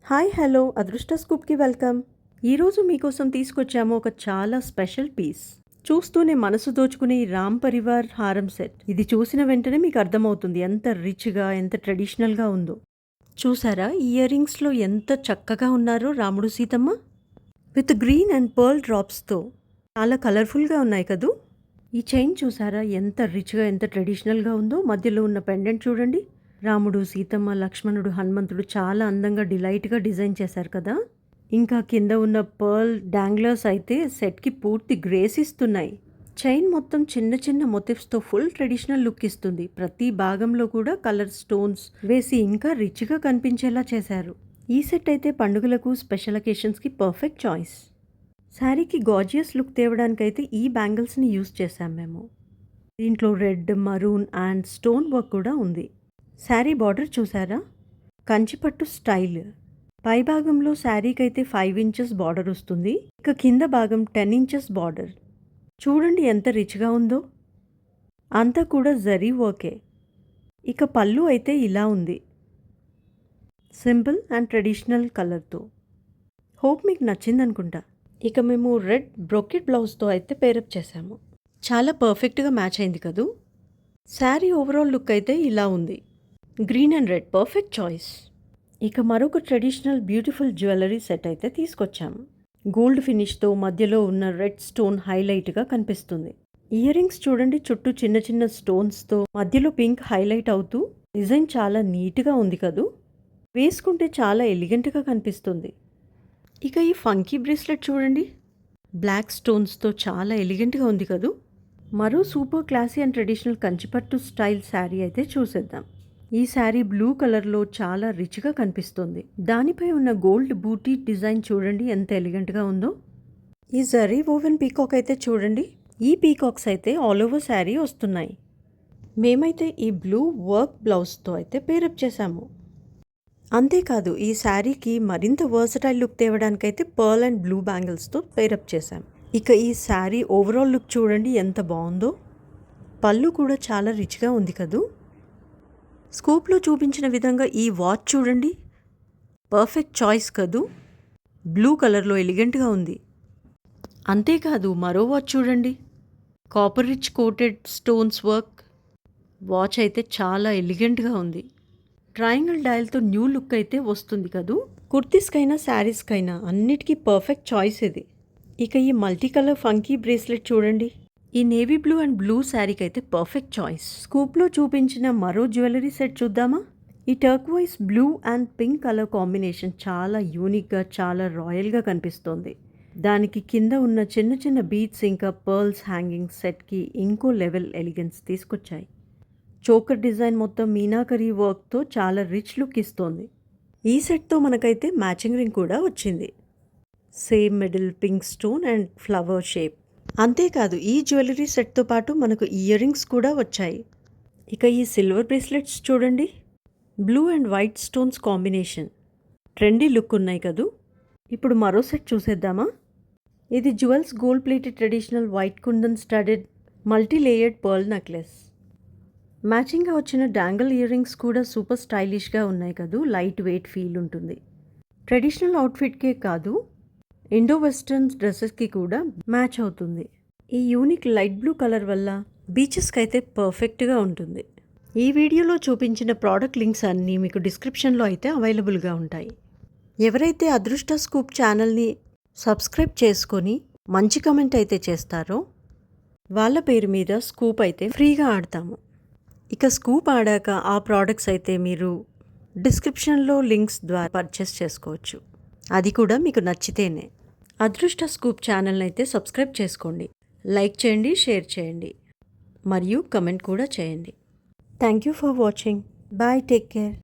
Hi hello అదృష్ట స్కూప్కి welcome. ఈరోజు మీకోసం తీసుకొచ్చాము ఒక చాలా స్పెషల్ పీస్. చూస్తూనే మనసు దోచుకునే ఈ రామ్ పరివార్ హారం సెట్. ఇది చూసిన వెంటనే మీకు అర్థమవుతుంది ఎంత రిచ్గా ఎంత ట్రెడిషనల్గా ఉందో. చూసారా ఇయర్ రింగ్స్లో ఎంత చక్కగా ఉన్నారో Ramudu Seethamma, with green and pearl డ్రాప్స్తో చాలా కలర్ఫుల్గా ఉన్నాయి కదూ. ఈ చైన్ చూసారా ఎంత రిచ్గా ఎంత ట్రెడిషనల్గా ఉందో. మధ్యలో ఉన్న పెండెంట్ చూడండి, రాముడు సీతమ్మ లక్ష్మణుడు హనుమంతుడు చాలా అందంగా డిలైట్గా డిజైన్ చేశారు కదా. ఇంకా కింద ఉన్న పర్ల్ డాంగ్లర్స్ అయితే సెట్కి పూర్తి గ్రేస్ ఇస్తున్నాయి. చైన్ మొత్తం చిన్న చిన్న మొటివ్స్తో ఫుల్ ట్రెడిషనల్ లుక్ ఇస్తుంది. ప్రతి భాగంలో కూడా కలర్ స్టోన్స్ వేసి ఇంకా రిచ్గా కనిపించేలా చేశారు. ఈ సెట్ అయితే పండుగలకు స్పెషల్ అకేషన్స్కి పర్ఫెక్ట్ చాయిస్. శారీకి గార్జియస్ లుక్ తేవడానికైతే ఈ బ్యాంగిల్స్ని యూస్ చేశాం మేము. దీంట్లో red, maroon and stone work కూడా ఉంది. శారీ బార్డర్ చూసారా, కంచిపట్టు స్టైల్. పై భాగంలో శారీకి అయితే 5 ఇంచెస్ బార్డర్ వస్తుంది. ఇక కింద భాగం 10 ఇంచెస్ బార్డర్. చూడండి ఎంత రిచ్గా ఉందో. అంతా కూడా జరీ వర్కే. ఇక పళ్ళు అయితే ఇలా ఉంది, సింపుల్ అండ్ ట్రెడిషనల్ కలర్తో. హోప్ మీకు నచ్చిందనుకుంటా. ఇక మేము రెడ్ బ్రోకెట్ బ్లౌజ్తో అయితే పేరప్ చేసాము. చాలా పర్ఫెక్ట్గా మ్యాచ్ అయింది కదూ. శారీ ఓవరాల్ లుక్ అయితే ఇలా ఉంది, green and red perfect choice. ఇక మరొక ట్రెడిషనల్ బ్యూటిఫుల్ జ్యువెలరీ సెట్ అయితే తీసుకొచ్చాము. గోల్డ్ ఫినిష్తో మధ్యలో ఉన్న రెడ్ స్టోన్ హైలైట్గా కనిపిస్తుంది. ఇయర్ రింగ్స్ చూడండి, చుట్టూ చిన్న చిన్న స్టోన్స్తో మధ్యలో పింక్ హైలైట్ అవుతూ డిజైన్ చాలా నీట్గా ఉంది కదూ. వేసుకుంటే చాలా ఎలిగెంట్గా కనిపిస్తుంది. ఇక ఈ ఫంకీ బ్రేస్లెట్ చూడండి, బ్లాక్ స్టోన్స్తో చాలా ఎలిగెంట్గా ఉంది కదూ. మరో super classy and traditional Kanchipattu style sari అయితే చూసేద్దాం. ఈ శారీ బ్లూ కలర్లో చాలా రిచ్గా కనిపిస్తుంది. దానిపై ఉన్న గోల్డ్ బూటీ డిజైన్ చూడండి ఎంత ఎలిగెంట్గా ఉందో. ఈ జరీ ఓవెన్ పీకాక్ అయితే చూడండి, ఈ పీకాక్స్ అయితే ఆల్ ఓవర్ శారీ వస్తున్నాయి. మేమైతే ఈ బ్లూ వర్క్ బ్లౌజ్తో అయితే పేరప్ చేశాము. అంతేకాదు ఈ శారీకి మరింత వర్సటైల్ లుక్ తేవడానికైతే పర్ల్ అండ్ బ్లూ బ్యాంగిల్స్తో పేరప్ చేశాం. ఇక ఈ శారీ ఓవరాల్ లుక్ చూడండి ఎంత బాగుందో. పళ్ళు కూడా చాలా రిచ్గా ఉంది కదూ. స్కూప్లో చూపించిన విధంగా ఈ వాచ్ చూడండి, పర్ఫెక్ట్ చాయిస్ కదూ. బ్లూ కలర్లో ఎలిగెంట్గా ఉంది. అంతేకాదు మరో వాచ్ చూడండి, copper rich coated stones work watch అయితే చాలా ఎలిగెంట్గా ఉంది. ట్రయాంగిల్ డయల్తో న్యూ లుక్ అయితే వస్తుంది కదూ. కుర్తీస్కైనా శారీస్కైనా అన్నిటికీ పర్ఫెక్ట్ చాయిస్ ఇది. ఇక ఈ మల్టీ కలర్ ఫంకీ బ్రేస్లెట్ చూడండి, ఈ నేవీ బ్లూ అండ్ బ్లూ శారీకి అయితే పర్ఫెక్ట్ చాయిస్. స్కూప్లో చూపించిన మరో జ్యువెలరీ సెట్ చూద్దామా. ఈ turquoise blue and pink colour combination చాలా యూనిక్గా చాలా రాయల్గా కనిపిస్తోంది. దానికి కింద ఉన్న చిన్న చిన్న బీడ్స్ ఇంకా పర్ల్స్ హ్యాంగింగ్ సెట్కి ఇంకో లెవెల్ ఎలిగెన్స్ తీసుకొచ్చాయి. చోకర్ డిజైన్ మొత్తం మీనాకరీ వర్క్తో చాలా రిచ్ లుక్ ఇస్తోంది. ఈ సెట్తో మనకైతే మ్యాచింగ్ రింగ్ కూడా వచ్చింది, same middle pink stone and flower shape. అంతేకాదు ఈ జ్యువెలరీ సెట్తో పాటు మనకు ఇయర్ రింగ్స్ కూడా వచ్చాయి. ఇక ఈ సిల్వర్ బ్రేస్లెట్స్ చూడండి, blue and white stones combination, trendy look ఉన్నాయి కదూ. ఇప్పుడు మరో సెట్ చూసేద్దామా. ఇది jewels gold plated traditional white kundan studded multi layered pearl necklace. మ్యాచింగ్గా వచ్చిన డాంగిల్ ఇయర్ రింగ్స్ కూడా సూపర్ స్టైలిష్గా ఉన్నాయి కదూ. లైట్ వెయిట్ ఫీల్ ఉంటుంది. ట్రెడిషనల్ అవుట్ఫిట్కే కాదు, ఇండో వెస్ట్రన్ డ్రెస్సెస్కి కూడా మ్యాచ్ అవుతుంది. ఈ యూనిక్ లైట్ బ్లూ కలర్ వల్ల బీచెస్కి అయితే పర్ఫెక్ట్గా ఉంటుంది. ఈ వీడియోలో చూపించిన ప్రోడక్ట్ లింక్స్ అన్నీ మీకు డిస్క్రిప్షన్లో అయితే అవైలబుల్గా ఉంటాయి. ఎవరైతే అదృష్ట స్కూప్ ఛానల్ని సబ్స్క్రైబ్ చేసుకొని మంచి కమెంట్ అయితే చేస్తారో వాళ్ళ పేరు మీద స్కూప్ అయితే ఫ్రీగా ఆడతాము. ఇక స్కూప్ ఆడాక ఆ ప్రోడక్ట్స్ అయితే మీరు డిస్క్రిప్షన్లో లింక్స్ ద్వారా పర్చేస్ చేసుకోవచ్చు. అది కూడా మీకు నచ్చితేనే. అదృష్ట స్కూప్ ఛానల్ని అయితే సబ్స్క్రైబ్ చేసుకోండి, లైక్ చేయండి, షేర్ చేయండి మరియు కమెంట్ కూడా చేయండి. Thank you for watching. Bye, take care.